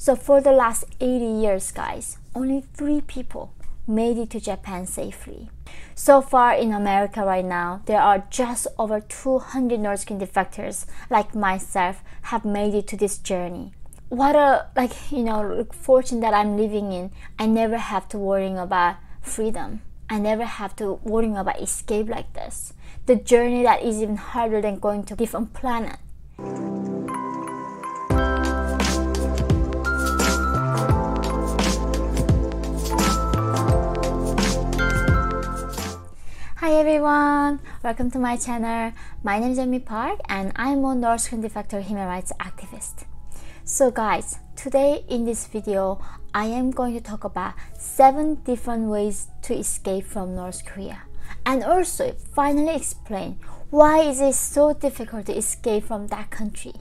So for the last 80 years, guys, only 3 people made it to Japan safely. So far in America right now, there are just over 200 North Korean defectors like myself have made it to this journey. What a fortune that I'm living in. I never have to worry about freedom. I never have to worry about escape like this. The journey that is even harder than going to a different planet. Hi everyone, welcome to my channel. My name is Yeonmi Park and I'm a North Korean defector human rights activist. So guys, today in this video, I am going to talk about 7 different ways to escape from North Korea, and also finally explain why is it so difficult to escape from that country.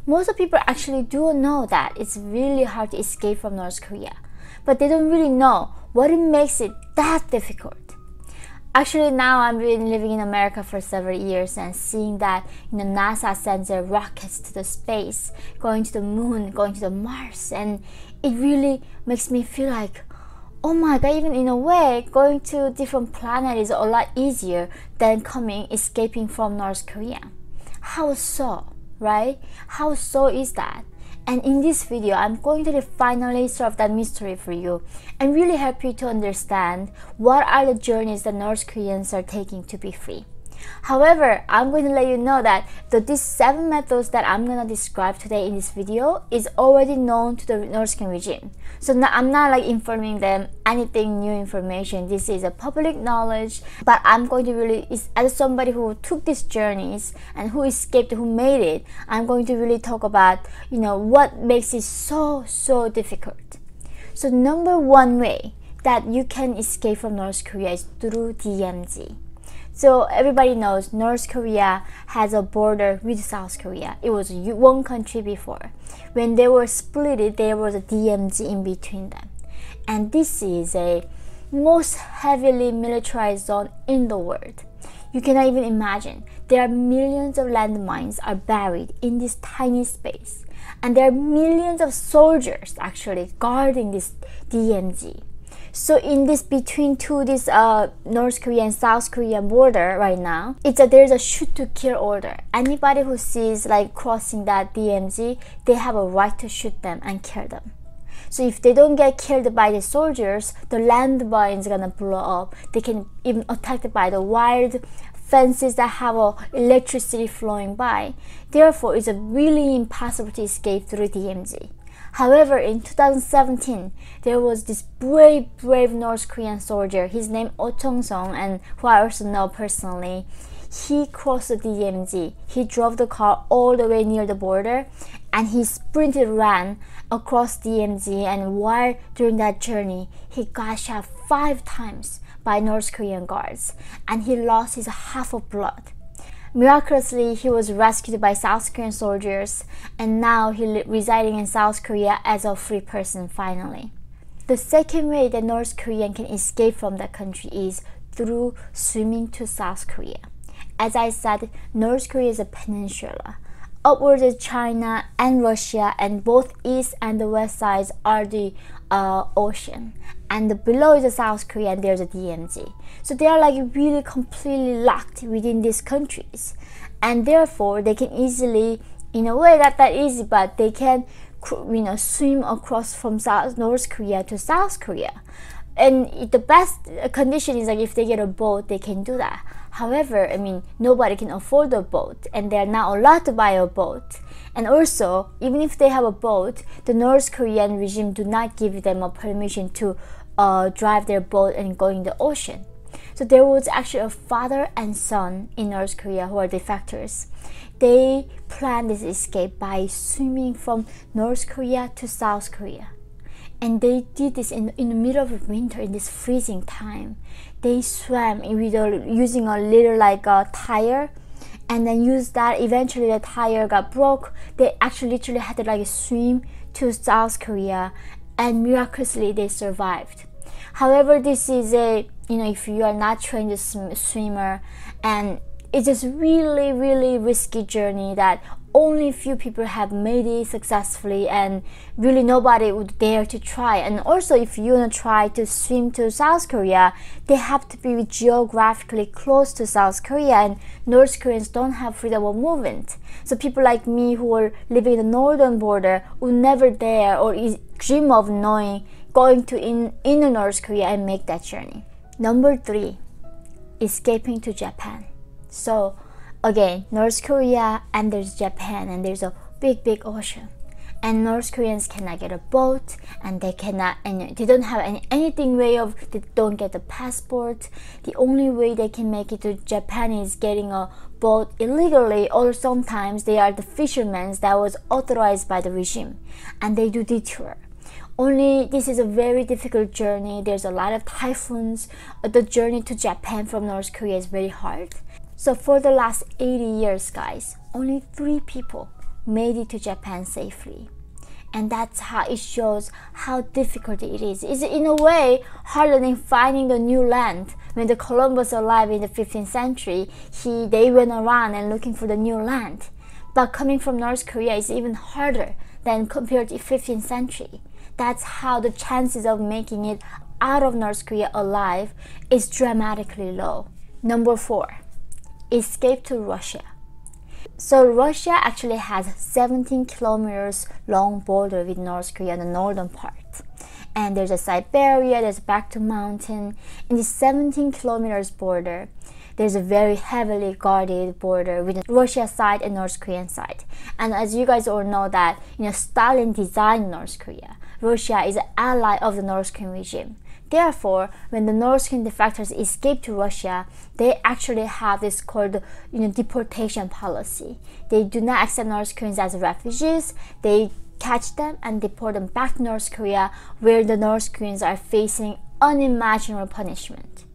Most of people actually do know that it's really hard to escape from North Korea, but they don't really know what makes it that difficult. Actually, now I've been living in America for several years and seeing that NASA sends their rockets to the space, going to the moon, going to the Mars, and it really makes me feel like, oh my god, even in a way, going to a different planet is a lot easier than escaping from North Korea. How so, right? How so is that? And in this video, I'm going to finally solve that mystery for you and really help you to understand what are the journeys that North Koreans are taking to be free. However, I'm going to let you know that these 7 methods that I'm going to describe today in this video is already known to the North Korean regime. So I'm not informing them anything new information. This is a public knowledge, but I'm going to really, as somebody who took these journeys and who escaped, who made it, I'm going to really talk about, what makes it so difficult. So number 1 way that you can escape from North Korea is through DMZ. So everybody knows North Korea has a border with South Korea. It was one country before. When they were split, there was a DMZ in between them. And this is a most heavily militarized zone in the world. You cannot even imagine. There are millions of landmines are buried in this tiny space. And there are millions of soldiers actually guarding this DMZ. So in this between this North Korean and South Korean border right now, there's a shoot to kill order. Anybody who sees crossing that DMZ, they have a right to shoot them and kill them. So if they don't get killed by the soldiers, the landmine is gonna blow up. They can even attacked by the wild fences that have electricity flowing by. Therefore, it's really impossible to escape through DMZ. However, in 2017, there was this brave North Korean soldier. His name Oh Chung-sung, and who I also know personally. He crossed the DMZ. He drove the car all the way near the border, and he ran across DMZ. And while during that journey, he got shot 5 times by North Korean guards, and he lost his half of blood. Miraculously, he was rescued by South Korean soldiers, and now he's residing in South Korea as a free person finally. The second way that North Korean can escape from that country is through swimming to South Korea. As I said, North Korea is a peninsula. Upwards is China and Russia, and both east and the west sides are the ocean. And below is the South Korea, and there's a DMZ. So they are really completely locked within these countries. And therefore, they can easily, in a way not that easy, but they can swim across from North Korea to South Korea. And the best condition is if they get a boat, they can do that. However, nobody can afford a boat, and they're not allowed to buy a boat. And also, even if they have a boat, the North Korean regime do not give them a permission to drive their boat and go in the ocean. So there was actually a father and son in North Korea who are defectors. They planned this escape by swimming from North Korea to South Korea. And they did this in the middle of winter, in this freezing time. They swam using a little tire, and then used that. Eventually the tire got broke. They actually literally had to swim to South Korea, and miraculously they survived. However, this is if you are not trained as a swimmer, and it's just really risky journey that only few people have made it successfully, and really nobody would dare to try. And also, if you want to try to swim to South Korea, they have to be geographically close to South Korea, and North Koreans don't have freedom of movement. So people like me who are living in the northern border would never dare or dream of going to inner North Korea and make that journey. Number 3, escaping to Japan. So again, North Korea and there's Japan, and there's a big ocean, and North Koreans cannot get a boat, and they don't have anything way of, they don't get a passport. The only way they can make it to Japan is getting a boat illegally, or sometimes they are the fishermen that was authorized by the regime, and they do detour. Only this is a very difficult journey. There's a lot of typhoons. The journey to Japan from North Korea is very hard. So for the last 80 years, guys, only 3 people made it to Japan safely. And that's how it shows how difficult it is. It's in a way harder than finding the new land. When the Columbus arrived in the 15th century, they went around and looking for the new land. But coming from North Korea is even harder than compared to 15th century. That's how the chances of making it out of North Korea alive is dramatically low. Number 4, escape to Russia. So Russia actually has 17 kilometers long border with North Korea in the northern part. And there's a Siberia, there's a Baekdu Mountain. In the 17 kilometers border, there's a very heavily guarded border with the Russia side and North Korean side. And as you guys all know that, Stalin designed North Korea. Russia is an ally of the North Korean regime. Therefore, when the North Korean defectors escape to Russia, they actually have this called deportation policy. They do not accept North Koreans as refugees. They catch them and deport them back to North Korea, where the North Koreans are facing unimaginable punishment.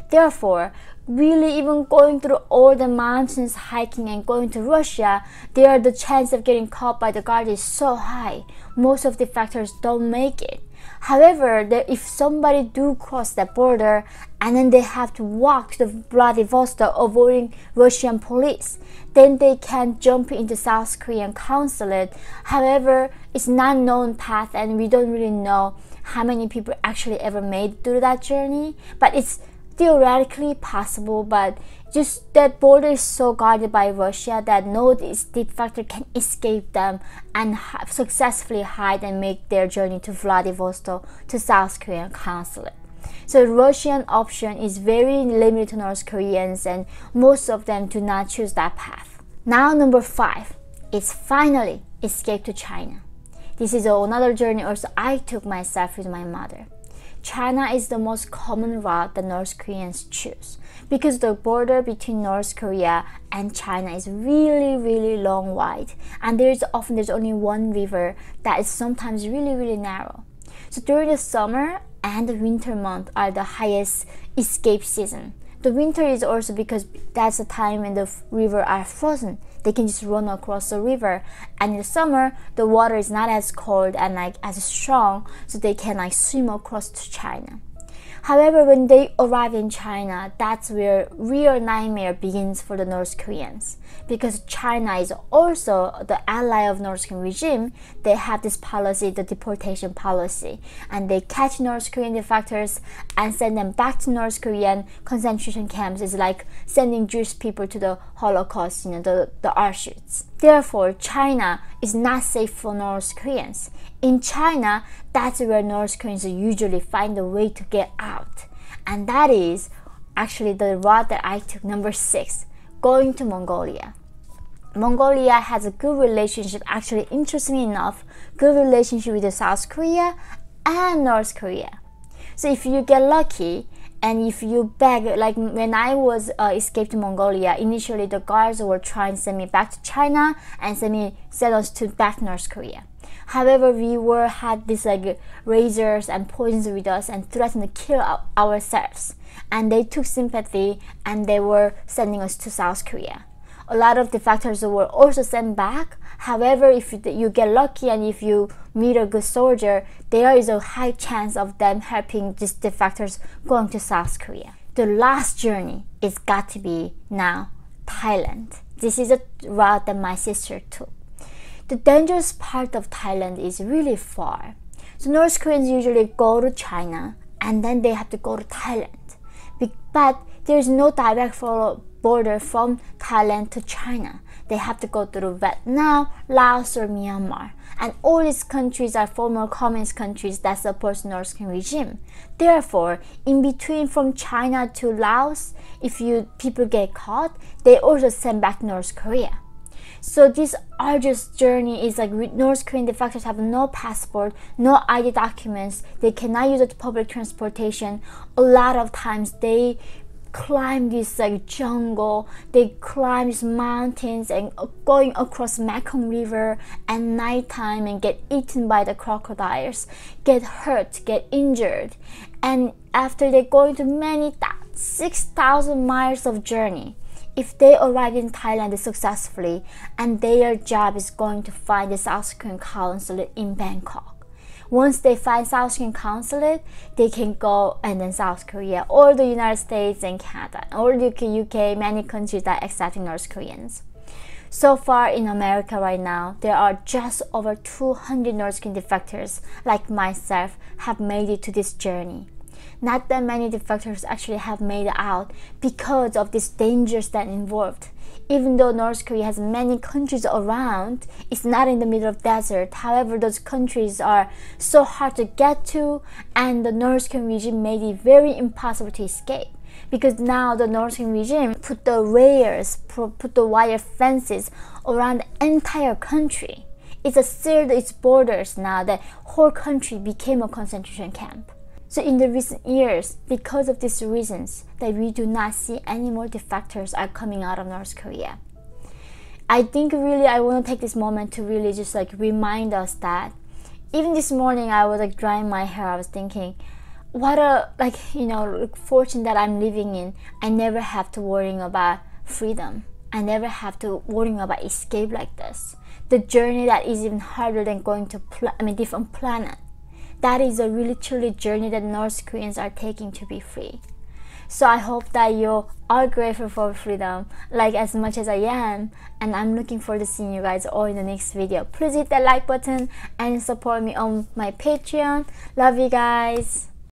Therefore, really even going through all the mountains, hiking and going to Russia, the chance of getting caught by the guard is so high. Most of the defectors don't make it. However, if somebody do cross that border and then they have to walk to Vladivostok avoiding Russian police, then they can jump into South Korean consulate. However, it's not known path, and we don't really know how many people actually ever made through that journey. But it's theoretically possible, but just that border is so guarded by Russia that no defector can escape them and successfully hide and make their journey to Vladivostok to South Korean consulate. So Russian option is very limited to North Koreans, and most of them do not choose that path. Now number 5 is finally escape to China. This is another journey also I took myself with my mother. China is the most common route that North Koreans choose because the border between North Korea and China is really long, wide, and there's only one river that is sometimes really narrow. So during the summer and the winter month are the highest escape season. The winter is also because that's the time when the river are frozen. They can just run across the river, and in the summer the water is not as cold and as strong, so they can swim across to China. However, when they arrive in China, that's where real nightmare begins for the North Koreans. Because China is also the ally of North Korean regime, they have this policy, the deportation policy. And they catch North Korean defectors and send them back to North Korean concentration camps. It's like sending Jewish people to the Holocaust, the Auschwitz. Therefore, China is not safe for North Koreans. In China, that's where North Koreans usually find a way to get out. And that is actually the route that I took, number 6, going to Mongolia. Mongolia has a good relationship, actually interestingly enough, good relationship with South Korea and North Korea. So if you get lucky, and if you beg, like when I was escaped to Mongolia, initially the guards were trying to send me back to China and send us to back North Korea. However, we had these razors and poisons with us and threatened to kill ourselves. And they took sympathy and they were sending us to South Korea. A lot of defectors were also sent back. However, if you get lucky and if you meet a good soldier, there is a high chance of them helping these defectors going to South Korea. The last journey is got to be now Thailand. This is a route that my sister took. the dangerous part of Thailand is really far. So North Koreans usually go to China and then they have to go to Thailand. But there is no direct border from Thailand to China. They have to go through Vietnam, Laos, or Myanmar. And all these countries are former communist countries that support North Korean regime. Therefore, in between from China to Laos, if people get caught, they also send back North Korea. So this arduous journey is like North Korean defectors have no passport, no ID documents, they cannot use public transportation. A lot of times they climb this like jungle, they climb these mountains and going across Mekong River at nighttime and get eaten by the crocodiles, get hurt, get injured. And after they go into many 6,000 miles of journey, if they arrive in Thailand successfully, and their job is going to find the South Korean consulate in Bangkok. Once they find South Korean consulate, they can go and then South Korea or the United States and Canada or UK, many countries that are accepting North Koreans. So far in America right now, there are just over 200 North Korean defectors like myself have made it to this journey. Not that many defectors actually have made it out because of these dangers that involved. Even though North Korea has many countries around, it's not in the middle of desert. However, those countries are so hard to get to, and the North Korean regime made it very impossible to escape. Because now the North Korean regime put the wire fences around the entire country. It's sealed its borders now. The whole country became a concentration camp. So in the recent years, because of these reasons, that we do not see any more defectors are coming out of North Korea. I think really I want to take this moment to really just like remind us that even this morning I was like drying my hair, I was thinking, what a fortune that I'm living in. I never have to worry about freedom. I never have to worry about escape like this. The journey that is even harder than going to different planet. That is a really truly journey that North Koreans are taking to be free. So I hope that you are grateful for freedom like as much as I am, and I'm looking forward to seeing you guys all in the next video. Please hit that like button and support me on my Patreon. Love you guys.